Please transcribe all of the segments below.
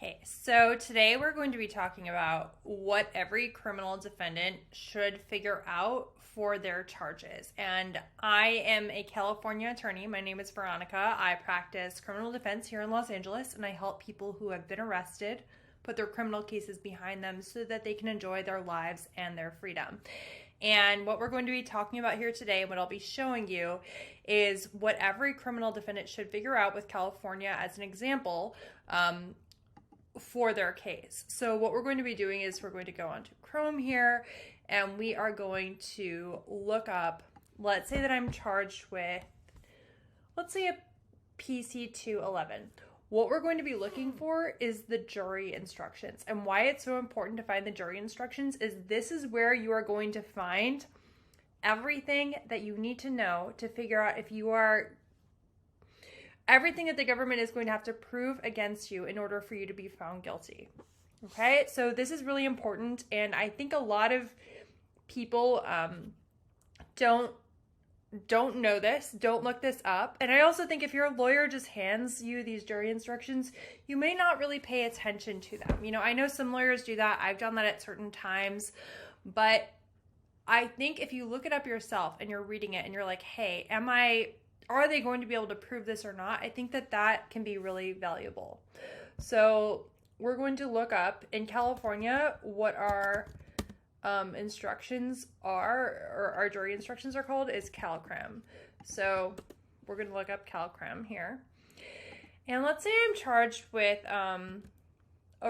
Hey, so today we're going to be talking about what every criminal defendant should figure out for their charges. And I am a California attorney. My name is Veronica. I practice criminal defense here in Los Angeles, and I help people who have been arrested put their criminal cases behind them so that they can enjoy their lives and their freedom. And what we're going to be talking about here today, and what I'll be showing you, is what every criminal defendant should figure out with California as an example for their case. So what we're going to be doing is we're going to go onto Chrome here, and we are going to look up, let's say that I'm charged with, let's say a PC 211. What we're going to be looking for is the jury instructions. And why it's so important to find the jury instructions is this is where you are going to find everything that you need to know to figure out if you are everything that the government is going to have to prove against you in order for you to be found guilty. Okay, so this is really important, and I think a lot of people don't know this, don't look this up. And I also think if your lawyer just hands you these jury instructions, you may not really pay attention to them. You know, I know some lawyers do that. I've done that at certain times, but I think if you look it up yourself and you're reading it and you're like, hey, are they going to be able to prove this or not? I think that can be really valuable. So we're going to look up in California what our instructions are, or our jury instructions are called, is CalCrim. So we're going to look up CalCrim here. And let's say I'm charged with a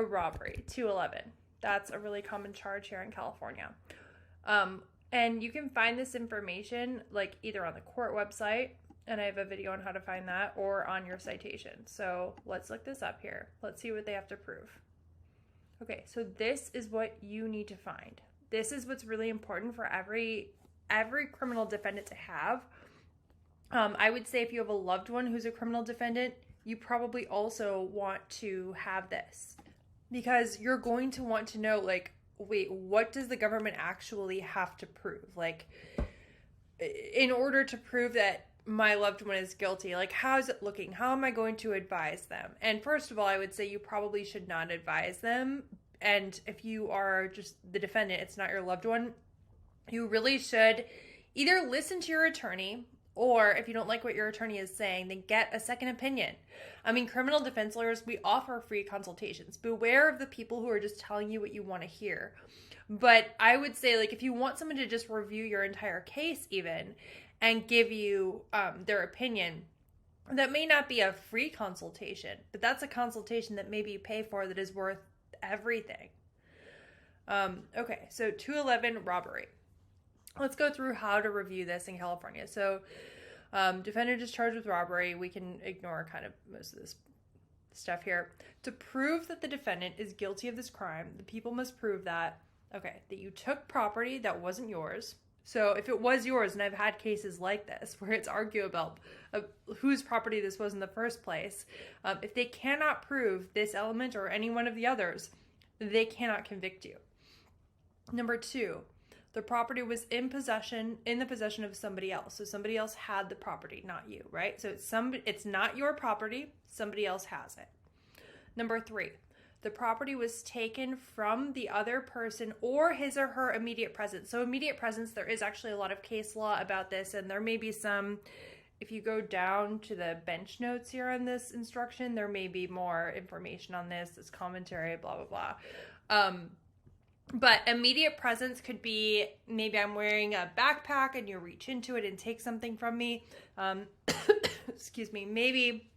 robbery, 211. That's a really common charge here in California. And you can find this information like either on the court website, and I have a video on how to find that, or on your citation. So let's look this up here. Let's see what they have to prove. Okay, so this is what you need to find. This is what's really important for every criminal defendant to have. I would say if you have a loved one who's a criminal defendant, you probably also want to have this, because you're going to want to know, like, wait, what does the government actually have to prove? Like, in order to prove that my loved one is guilty, like, how is it looking? How am I going to advise them? And first of all, I would say you probably should not advise them. And if you are just the defendant, it's not your loved one, you really should either listen to your attorney, or if you don't like what your attorney is saying, then get a second opinion. I mean, criminal defense lawyers, we offer free consultations. Beware of the people who are just telling you what you want to hear. But I would say, like, if you want someone to just review your entire case even and give you their opinion, that may not be a free consultation, but that's a consultation that maybe you pay for that is worth everything. Okay, so 211 robbery. Let's go through how to review this in California. So defendant is charged with robbery. We can ignore kind of most of this stuff here. To prove that the defendant is guilty of this crime, the people must prove that you took property that wasn't yours. So if it was yours, and I've had cases like this where it's arguable whose property this was in the first place, if they cannot prove this element or any one of the others, they cannot convict you. Number 2, the property was in the possession of somebody else. So somebody else had the property, not you, right? So it's not your property, somebody else has it. Number 3, the property was taken from the other person or his or her immediate presence. So immediate presence, there is actually a lot of case law about this, and there may be some, if you go down to the bench notes here on this instruction, there may be more information on this commentary, blah, blah, blah. But immediate presence could be, maybe I'm wearing a backpack and you reach into it and take something from me. Excuse me. Maybe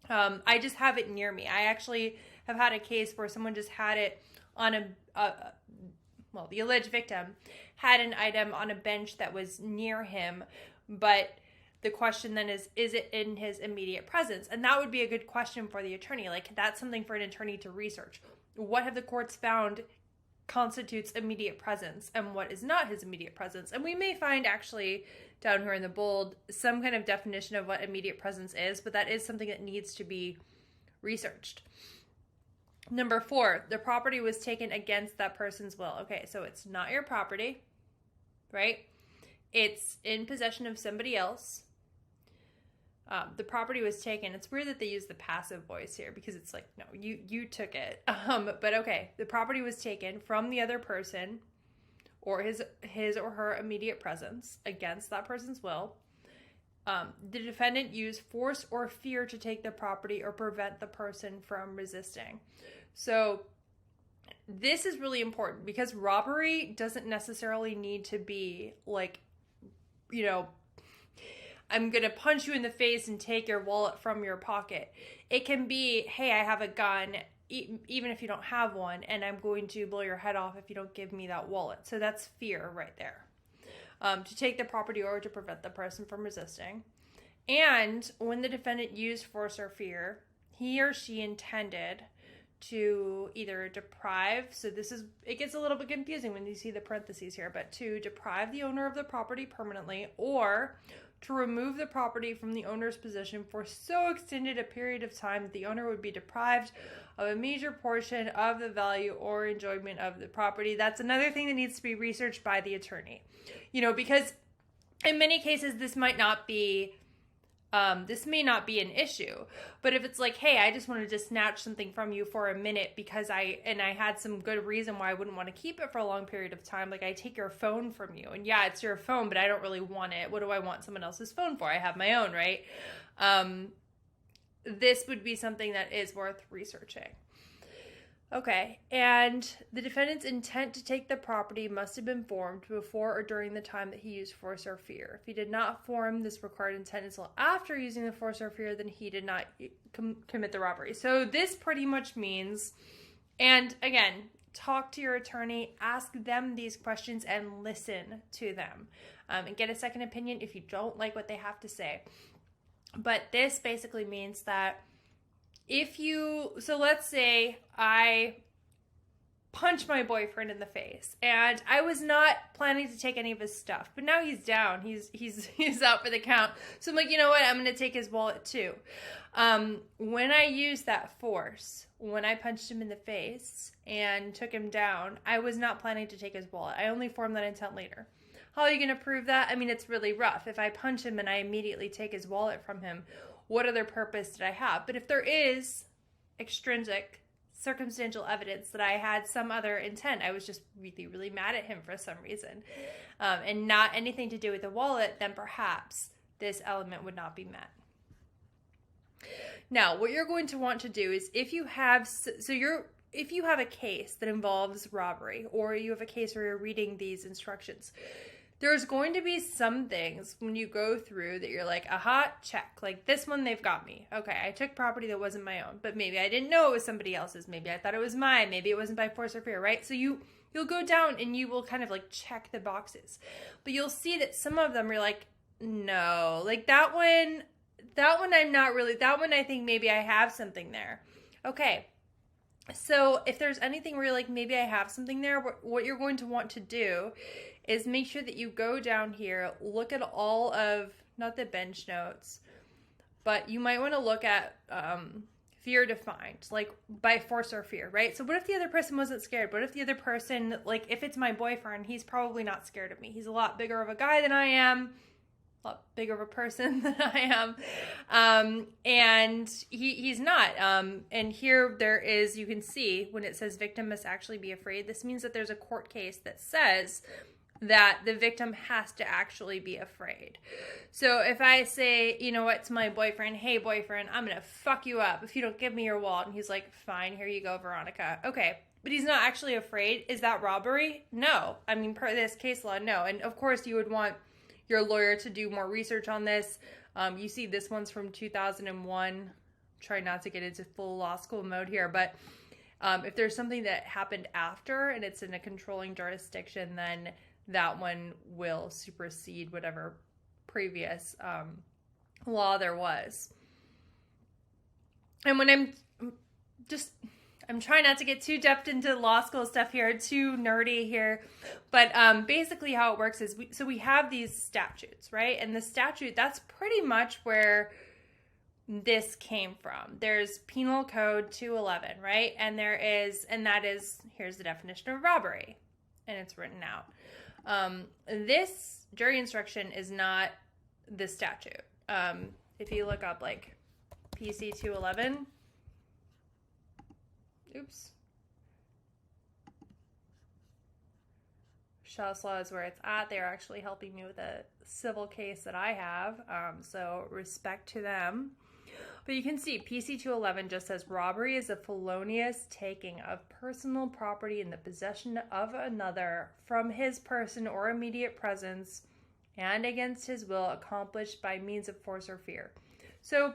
I just have it near me. I actually have had a case where someone just had it on the alleged victim had an item on a bench that was near him, but the question then is it in his immediate presence? And that would be a good question for the attorney. Like, that's something for an attorney to research. What have the courts found constitutes immediate presence, and what is not his immediate presence? And we may find actually down here in the bold some kind of definition of what immediate presence is, but that is something that needs to be researched. Number 4, the property was taken against that person's will. Okay, so it's not your property, right? It's in possession of somebody else. the property was taken. It's weird that they use the passive voice here because it's like, no, you took it. But okay, the property was taken from the other person or his or her immediate presence against that person's will. The defendant used force or fear to take the property or prevent the person from resisting. So this is really important because robbery doesn't necessarily need to be like, you know, I'm going to punch you in the face and take your wallet from your pocket. It can be, hey, I have a gun, even if you don't have one, and I'm going to blow your head off if you don't give me that wallet. So that's fear right there. To take the property or to prevent the person from resisting. And when the defendant used force or fear, he or she intended to either deprive, so it gets a little bit confusing when you see the parentheses here, but to deprive the owner of the property permanently or to remove the property from the owner's possession for so extended a period of time that the owner would be deprived of a major portion of the value or enjoyment of the property. That's another thing that needs to be researched by the attorney. You know, because in many cases this may not be an issue, but if it's like, hey, I just wanted to snatch something from you for a minute because I had some good reason why I wouldn't want to keep it for a long period of time. Like I take your phone from you and yeah, it's your phone, but I don't really want it. What do I want someone else's phone for? I have my own, right? This would be something that is worth researching. Okay, and the defendant's intent to take the property must have been formed before or during the time that he used force or fear. If he did not form this required intent until after using the force or fear, then he did not commit the robbery. So this pretty much means, and again, talk to your attorney, ask them these questions and listen to them, and get a second opinion if you don't like what they have to say. But this basically means that so let's say I punch my boyfriend in the face and I was not planning to take any of his stuff, but now he's down. He's out for the count. So I'm like, you know what? I'm going to take his wallet too. When I used that force, when I punched him in the face and took him down, I was not planning to take his wallet. I only formed that intent later. How are you going to prove that? I mean, it's really rough. If I punch him and I immediately take his wallet from him, what other purpose did I have? But if there is extrinsic circumstantial evidence that I had some other intent, I was just really, really mad at him for some reason, and not anything to do with the wallet, then perhaps this element would not be met. Now, what you're going to want to do is if you have a case that involves robbery, or you have a case where you're reading these instructions, there's going to be some things when you go through that you're like, aha, check. Like this one, they've got me. Okay, I took property that wasn't my own, but maybe I didn't know it was somebody else's. Maybe I thought it was mine. Maybe it wasn't by force or fear, right? So you'll go down and you will kind of like check the boxes. But you'll see that some of them are like, no, like that one I'm not really, that one I think maybe I have something there. Okay. So if there's anything where you're like, maybe I have something there, what you're going to want to do is make sure that you go down here, look at all of, not the bench notes, but you might want to look at fear defined, like by force or fear, right? So what if the other person wasn't scared? What if the other person, like if it's my boyfriend, he's probably not scared of me. He's a lot bigger of a guy than I am, a lot bigger of a person than I am, and he's not. And here there is, you can see when it says victim must actually be afraid, this means that there's a court case that says that the victim has to actually be afraid. So if I say, you know what, to my boyfriend, hey boyfriend, I'm gonna fuck you up if you don't give me your wallet, and he's like, fine, here you go, Veronica. Okay, but he's not actually afraid. Is that robbery? No. I mean, per this case law, no. And of course you would want your lawyer to do more research on this. You see this one's from 2001. Try not to get into full law school mode here, but if there's something that happened after and it's in a controlling jurisdiction, then that one will supersede whatever previous law there was. And when I'm trying not to get too depth into law school stuff here, too nerdy here, but basically how it works is we have these statutes, right? And the statute, that's pretty much where this came from. There's Penal Code 211, right? And that is, here's the definition of robbery, and it's written out. This jury instruction is not the statute. if you look up like PC 211, oops, Shell's Law is where it's at. They're actually helping me with a civil case that I have, so respect to them. But you can see PC 211 just says robbery is a felonious taking of personal property in the possession of another from his person or immediate presence and against his will, accomplished by means of force or fear. So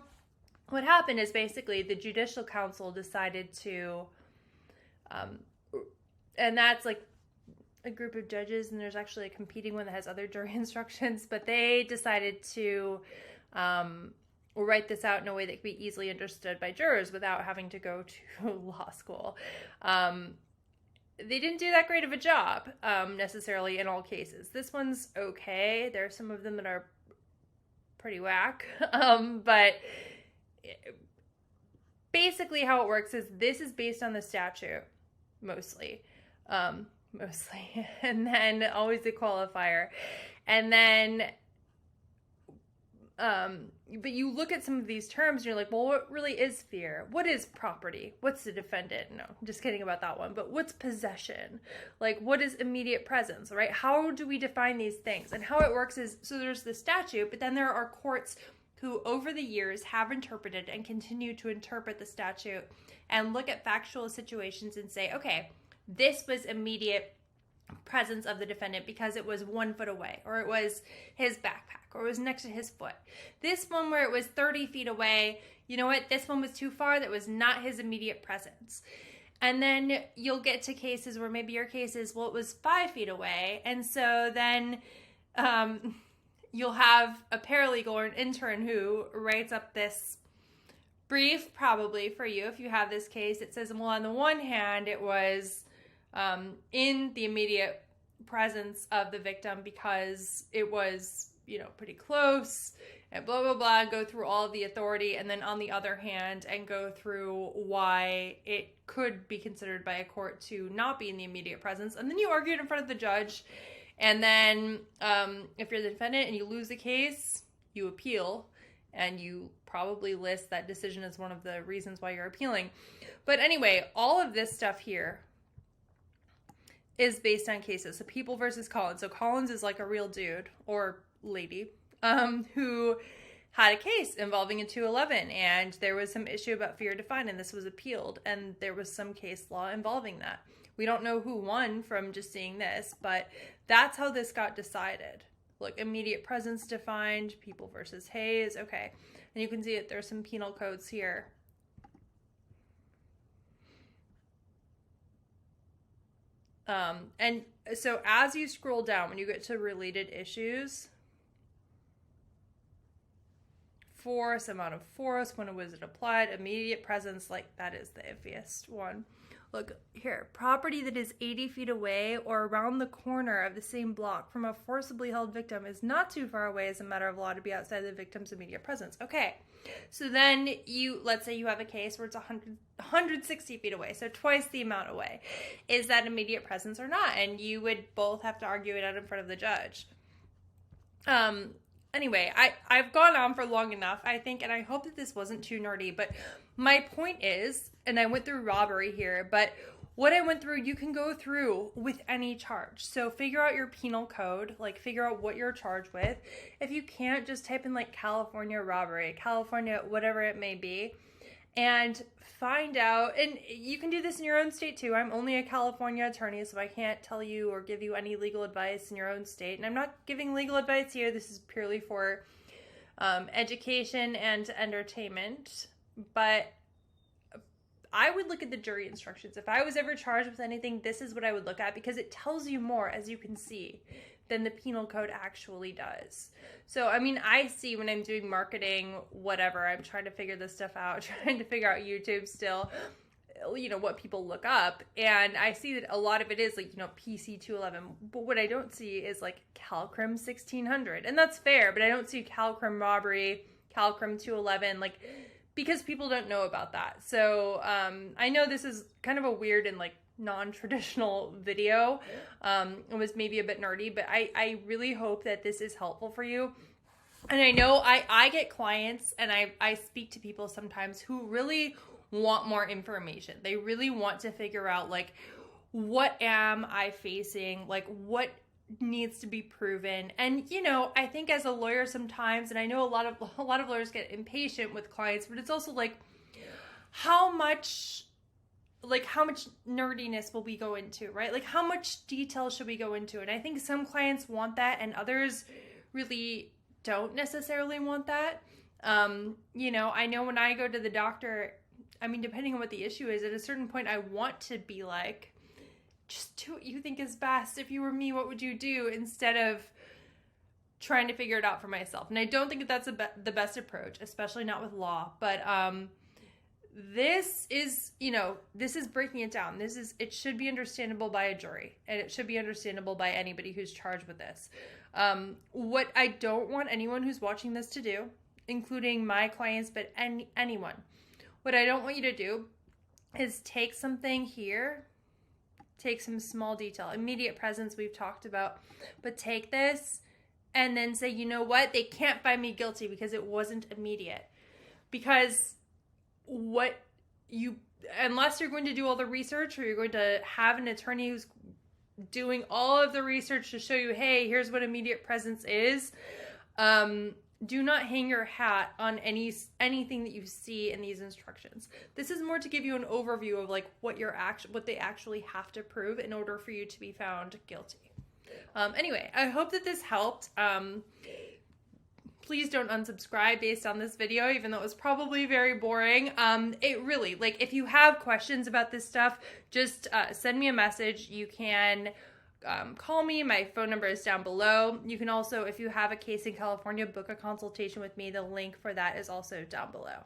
what happened is basically the Judicial Council decided to, and that's like a group of judges, and there's actually a competing one that has other jury instructions, but they decided to write this out in a way that could be easily understood by jurors without having to go to law school. They didn't do that great of a job necessarily in all cases. This one's okay. There are some of them that are pretty whack, but basically how it works is this is based on the statute mostly, and then always the qualifier, and then but you look at some of these terms and you're like, well, what really is fear? What is property? What's the defendant? No, I'm just kidding about that one. But what's possession? Like, what is immediate presence, right? How do we define these things? And how it works is, so there's the statute, but then there are courts who over the years have interpreted and continue to interpret the statute and look at factual situations and say, okay, this was immediate presence of the defendant because it was 1 foot away, or it was his backpack, or it was next to his foot. This one where it was 30 feet away, you know what? This one was too far. That was not his immediate presence. And then you'll get to cases where maybe your case is, well, it was 5 feet away. And so then you'll have a paralegal or an intern who writes up this brief probably for you if you have this case. It says, well, on the one hand, it was in the immediate presence of the victim because it was, you know, pretty close and blah, blah, blah, go through all of the authority. And then on the other hand, and go through why it could be considered by a court to not be in the immediate presence. And then you argue it in front of the judge. And then if you're the defendant and you lose the case, you appeal, and you probably list that decision as one of the reasons why you're appealing. But anyway, all of this stuff here is based on cases. So People versus Collins. So Collins is like a real dude or lady who had a case involving a 211, and there was some issue about fear defined, and this was appealed, and there was some case law involving that. We don't know who won from just seeing this, but that's how this got decided. Look, immediate presence defined, People versus Hayes. Okay, and you can see that there's some penal codes here. And so as you scroll down, when you get to related issues, force, amount of force, when was it applied, immediate presence, like that is the iffiest one. Look here, property that is 80 feet away or around the corner of the same block from a forcibly held victim is not too far away as a matter of law to be outside the victim's immediate presence. Okay, so then let's say you have a case where it's 160 feet away, so twice the amount away. Is that immediate presence or not? And you would both have to argue it out in front of the judge. Anyway, I've gone on for long enough, I think, and I hope that this wasn't too nerdy, but my point is, and I went through robbery here, but what I went through, you can go through with any charge. So figure out your penal code, like figure out what you're charged with. If you can't, just type in like California robbery, California, whatever it may be, and find out, and you can do this in your own state too. I'm only a California attorney, so I can't tell you or give you any legal advice in your own state. And I'm not giving legal advice here. This is purely for education and entertainment. But I would look at the jury instructions. If I was ever charged with anything, this is what I would look at, because it tells you more, as you can see, than the penal code actually does. So, I mean, I see when I'm doing marketing, whatever, I'm trying to figure this stuff out, trying to figure out YouTube still, you know, what people look up. And I see that a lot of it is like, you know, PC 211. But what I don't see is like CalCrim 1600. And that's fair, but I don't see CalCrim robbery, CalCrim 211, like, because people don't know about that. So I know this is kind of a weird and like non-traditional video. It was maybe a bit nerdy, but I really hope that this is helpful for you. And I know I get clients and I speak to people sometimes who really want more information. They really want to figure out, like, what am I facing? Like, what needs to be proven? And, you know, I think as a lawyer sometimes, and I know a lot of lawyers get impatient with clients, but it's also like, how much nerdiness will we go into, right? Like, how much detail should we go into? And I think some clients want that and others really don't necessarily want that. You know, I know when I go to the doctor, I mean, depending on what the issue is, at a certain point, I want to be like, just do what you think is best. If you were me, what would you do? Instead of trying to figure it out for myself. And I don't think that that's the best approach, especially not with law. But this is, you know, this is breaking it down. It should be understandable by a jury, and it should be understandable by anybody who's charged with this. What I don't want anyone who's watching this to do, including my clients, but anyone, what I don't want you to do is take something here, take some small detail, immediate presence we've talked about, but take this and then say, you know what, they can't find me guilty because it wasn't immediate. Because unless you're going to do all the research, or you're going to have an attorney who's doing all of the research to show you, hey, here's what immediate presence is, do not hang your hat on anything that you see in these instructions. This is more to give you an overview of like what they actually have to prove in order for you to be found guilty. Anyway, I hope that this helped. Please don't unsubscribe based on this video, even though it was probably very boring. It really, like, if you have questions about this stuff, just send me a message. You can call me. My phone number is down below. You can also, if you have a case in California, book a consultation with me. The link for that is also down below.